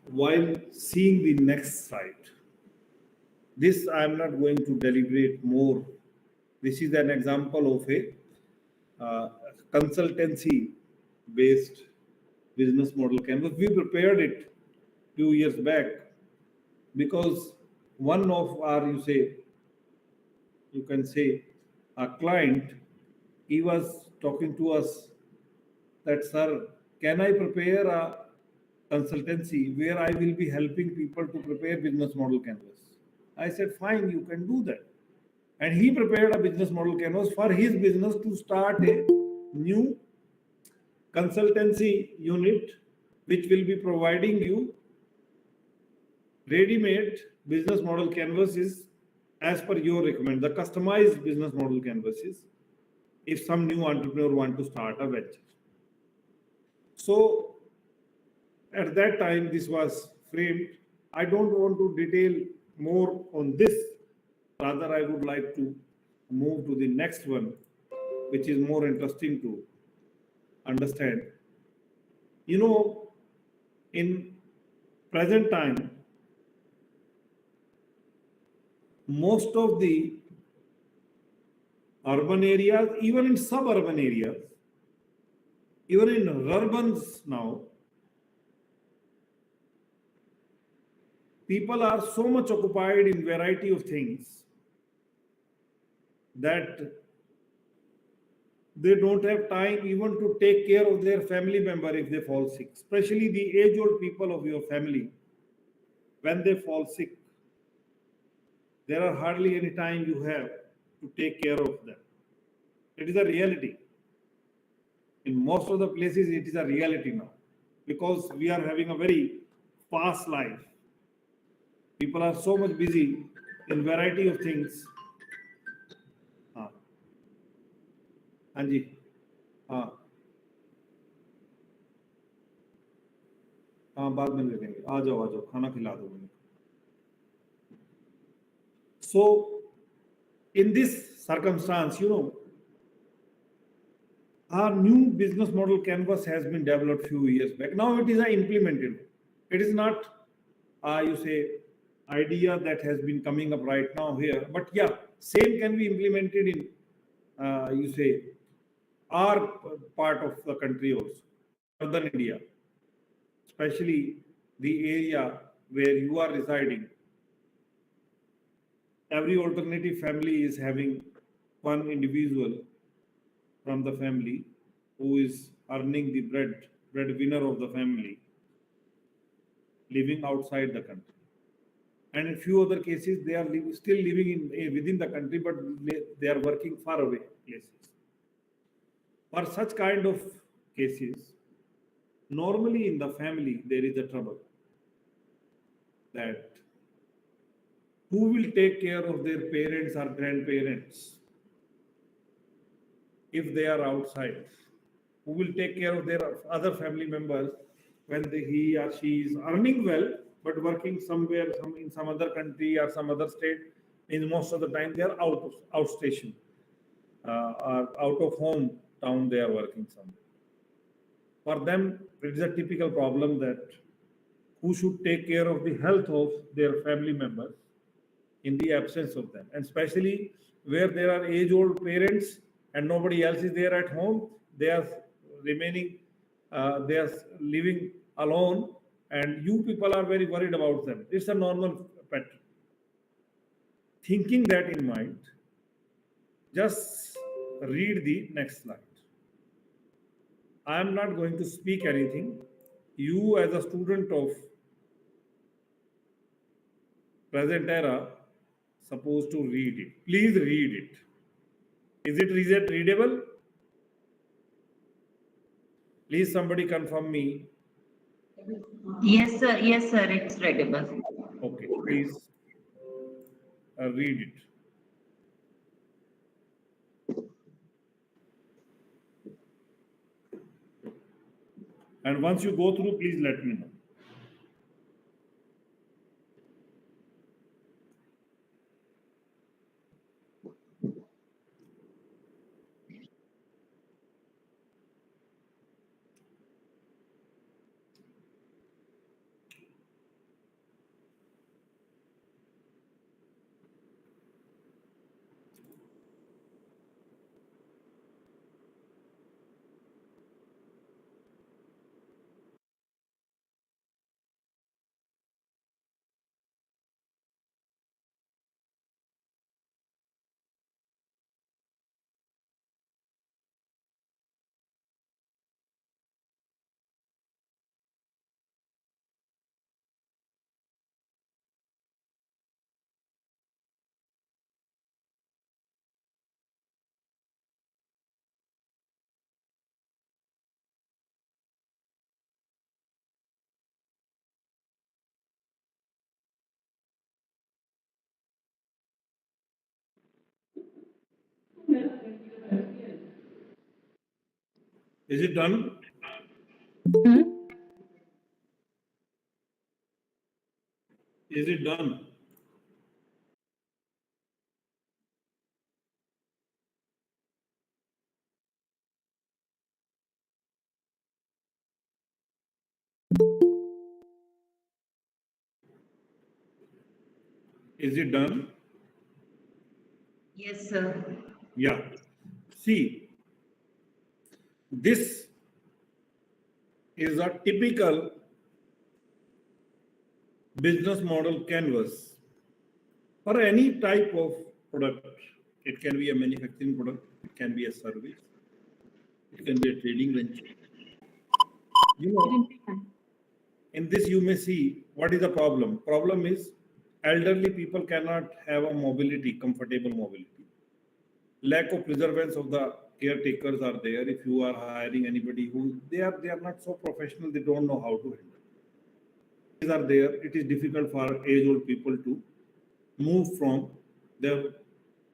while seeing the next slide. This I am not going to deliberate more. This is an example of a consultancy based business model canvas. We prepared it few years back because one of our, you can say, a client, he was talking to us that, sir, can I prepare a consultancy where I will be helping people to prepare business model canvas? I said, fine, you can do that. And he prepared a business model canvas for his business to start a new consultancy unit which will be providing you ready-made business model canvases as per your requirement, the customized business model canvases if some new entrepreneur want to start a venture. So at that time this was framed. I don't want to detail more on this. Rather, I would like to move to the next one, which is more interesting to understand. You know, in present time, most of the urban areas, even in suburban areas, even in urbans now, people are so much occupied in variety of things that they don't have time even to take care of their family member if they fall sick, especially the age-old people of your family. When they fall sick, there are hardly any time you have to take care of them. It is a reality. In most of the places, it is a reality now because we are having a very fast life. People are so much busy in variety of things. हाँ जी हाँ हाँ बाद में ले लेंगे आ जाओ खाना खिला दो मुझे so in this circumstance our new business model canvas has been developed few years back. Now it is implemented. It is not idea that has been coming up right now here, but yeah, same can be implemented in our part of the country also, southern India, especially the area where you are residing. Every alternative family is having one individual from the family who is earning the breadwinner of the family, living outside the country. And in few other cases, they are still living within the country, but they are working far away places. For such kind of cases, normally in the family, there is a trouble that who will take care of their parents or grandparents if they are outside? Who will take care of their other family members when he or she is earning well, but working somewhere, in some other country or some other state? In most of the time, they are outstation or out of home town. They are working somewhere. For them, it is a typical problem that who should take care of the health of their family members in the absence of them, and especially where there are age-old parents and nobody else is there at home. They are remaining, they are living alone, and you people are very worried about them. It's a normal pattern. Thinking that in mind, just read the next slide. I am not going to speak anything. You, as a student of present era, supposed to read it. Please read it. Is it readable? Please somebody confirm me. Yes, sir. Yes, sir. It's readable. Okay, please read it. And once you go through, please let me know. Is it done? Hmm? Is it done? Is it done? Yes, sir. Yeah. See, this is a typical business model canvas for any type of product. It can be a manufacturing product, it can be a service, it can be a trading venture. You know, in this you may see what is the problem. Problem is elderly people cannot have a mobility, comfortable mobility. Lack of preservance of the caretakers are there. If you are hiring anybody who they are not so professional, they don't know how to handle. These are there. It is difficult for age-old people to move from their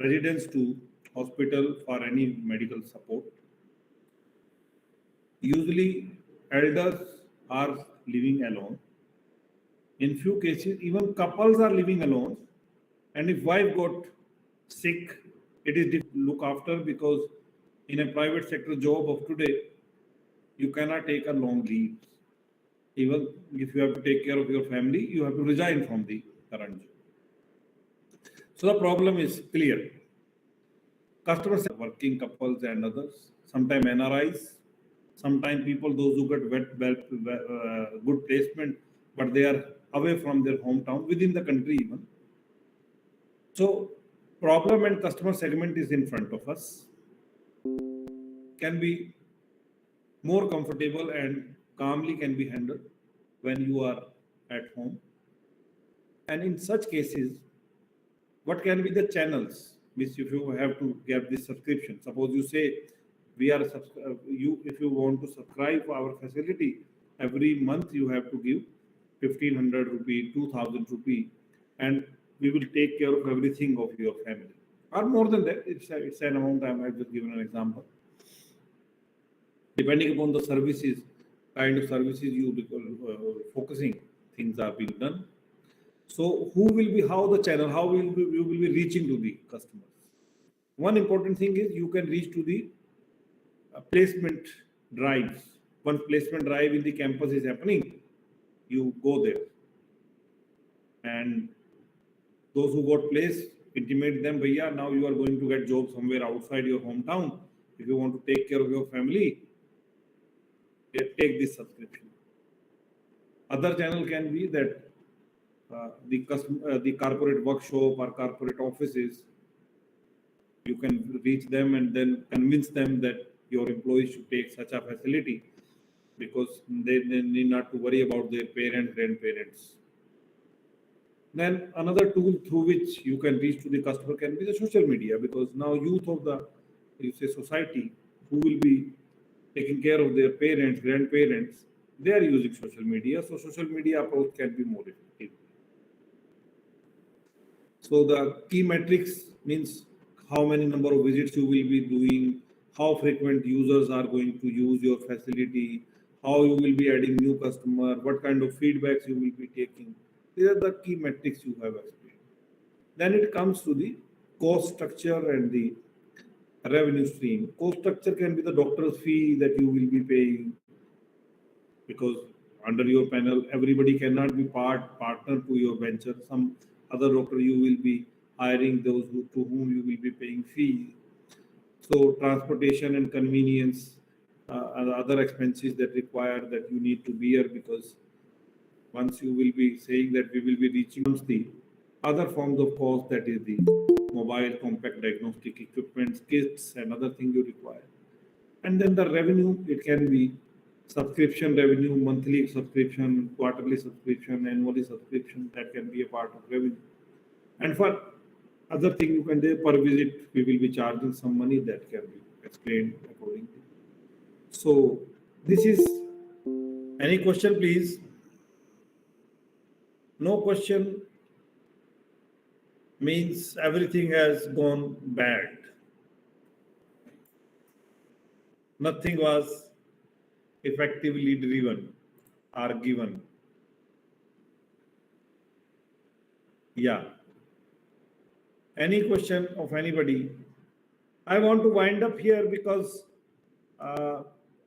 residence to hospital for any medical support. Usually, elders are living alone. In few cases, even couples are living alone. And if wife got sick, it is difficult to look after because in a private sector job of today, you cannot take a long leave. Even if you have to take care of your family, you have to resign from the current job. So the problem is clear. Customers, working couples and others, sometimes NRIs, sometimes people those who get good placement, but they are away from their hometown within the country even. So problem and customer segment is in front of us. Can be more comfortable and calmly can be handled when you are at home. And in such cases, what can be the channels? Means if you have to get this subscription, suppose you say we are you if you want to subscribe for our facility every month you have to give 1,500 rupee, 2,000 rupee, and we will take care of everything of your family. Or more than that, it's an amount. I've just given an example. Depending upon the services, kind of services you focusing, things are being done. So who will be how the channel, how will be, you will be reaching to the customers. One important thing is you can reach to the placement drives. Once placement drive in the campus is happening, you go there. And those who got placed, intimate them, Bhaiya, now you are going to get job somewhere outside your hometown. If you want to take care of your family, take this subscription. Other channel can be that the corporate workshop or corporate offices, you can reach them and then convince them that your employees should take such a facility because they need not to worry about their parents, grandparents. Then another tool through which you can reach to the customer can be the social media because now youth of the you say society who will be taking care of their parents, grandparents, they are using social media. So social media approach can be more effective. So the key metrics means how many number of visits you will be doing, how frequent users are going to use your facility, how you will be adding new customer, what kind of feedbacks you will be taking. These are the key metrics you have explained. Then it comes to the cost structure and the revenue stream. Cost structure can be the doctor's fee that you will be paying, because under your panel everybody cannot be partner to your venture. Some other doctor you will be hiring, those to whom you will be paying fee. So transportation and convenience are other expenses that require that you need to bear, because once you will be saying that we will be reaching the other forms of cost, that is the mobile compact diagnostic equipment, kits and other things you require. And then the revenue, it can be subscription revenue, monthly subscription, quarterly subscription, annually subscription, that can be a part of revenue. And for other thing you can do per visit, we will be charging some money, that can be explained accordingly. So this is, any question please? No question means everything has gone bad. Nothing was effectively driven or given. Yeah. Any question of anybody? I want to wind up here because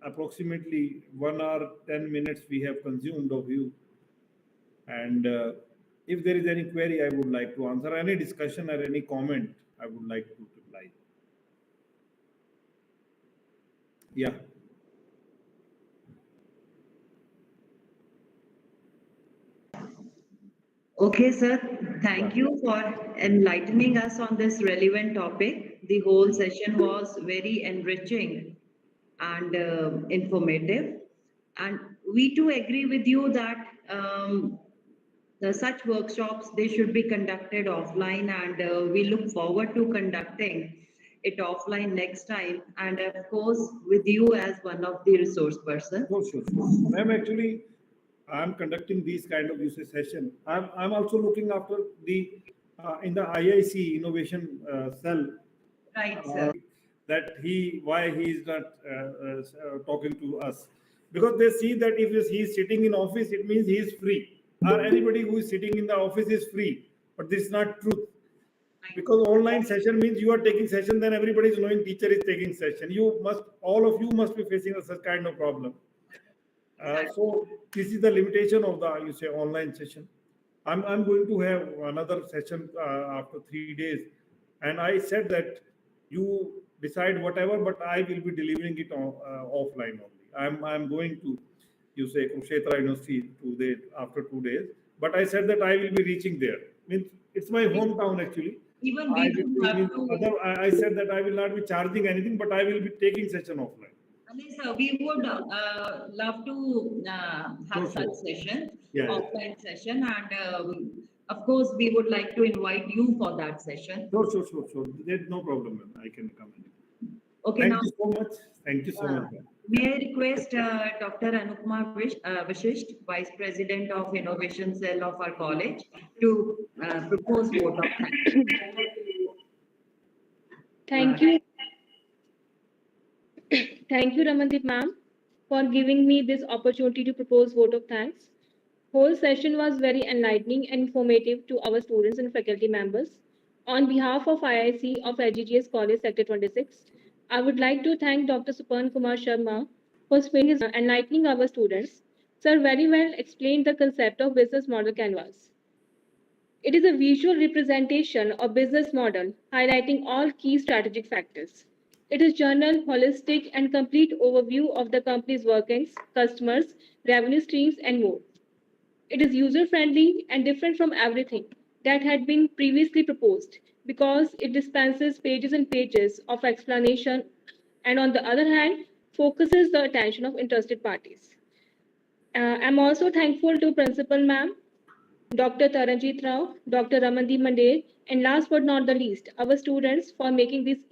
approximately 1 hour 10 minutes we have consumed of you. And if there is any query, I would like to answer. Any discussion or any comment, I would like to reply. Yeah. Okay, sir. Thank you for enlightening us on this relevant topic. The whole session was very enriching and informative. And we too agree with you that such workshops, they should be conducted offline, and we look forward to conducting it offline next time. And of course, with you as one of the resource person. Sure. Ma'am, actually, I'm conducting these kind of usage session. I'm also looking after the in the IIC innovation cell. Right, sir. That why he is not talking to us, because they see that if he is sitting in office, it means he is free, or anybody who is sitting in the office is free. But this is not true, because online session means you are taking session, then everybody is knowing teacher is taking session. All of you must be facing a such kind of problem. So this is the limitation of the online session. I'm going to have another session after 3 days, and I said that you decide whatever, but I will be delivering it offline only. I'm going to Kurukshetra University after 2 days, but I said that I will be reaching there. Means it's my hometown actually. Even we do have to. I said that I will not be charging anything, but I will be taking session offline. Sir, we would love to have such session, offline session, and of course, we would like to invite you for that session. Sure. There's no problem, ma'am. I can come in. Okay, Thank now, you so much. Thank you so much. may I request Dr. Kumar Vishisht, Vice President of Innovation Cell of our college, to propose vote of thanks. Thank you. Thank you, Ramandeep ma'am, for giving me this opportunity to propose vote of thanks. Whole session was very enlightening and informative to our students and faculty members. On behalf of IIC of SGGS College Sector 26, I would like to thank Dr. Supran Kumar Sharma for spending his enlightening our students. Sir very well explained the concept of business model canvas. It is a visual representation of business model highlighting all key strategic factors. It is general, holistic, and complete overview of the company's workings, customers, revenue streams, and more. It is user-friendly and different from everything that had been previously proposed because it dispenses pages and pages of explanation and on the other hand, focuses the attention of interested parties. I'm also thankful to Principal Ma'am, Dr. Taranjit Rao, Dr. Ramandeep Mandel, and last but not the least, our students for making this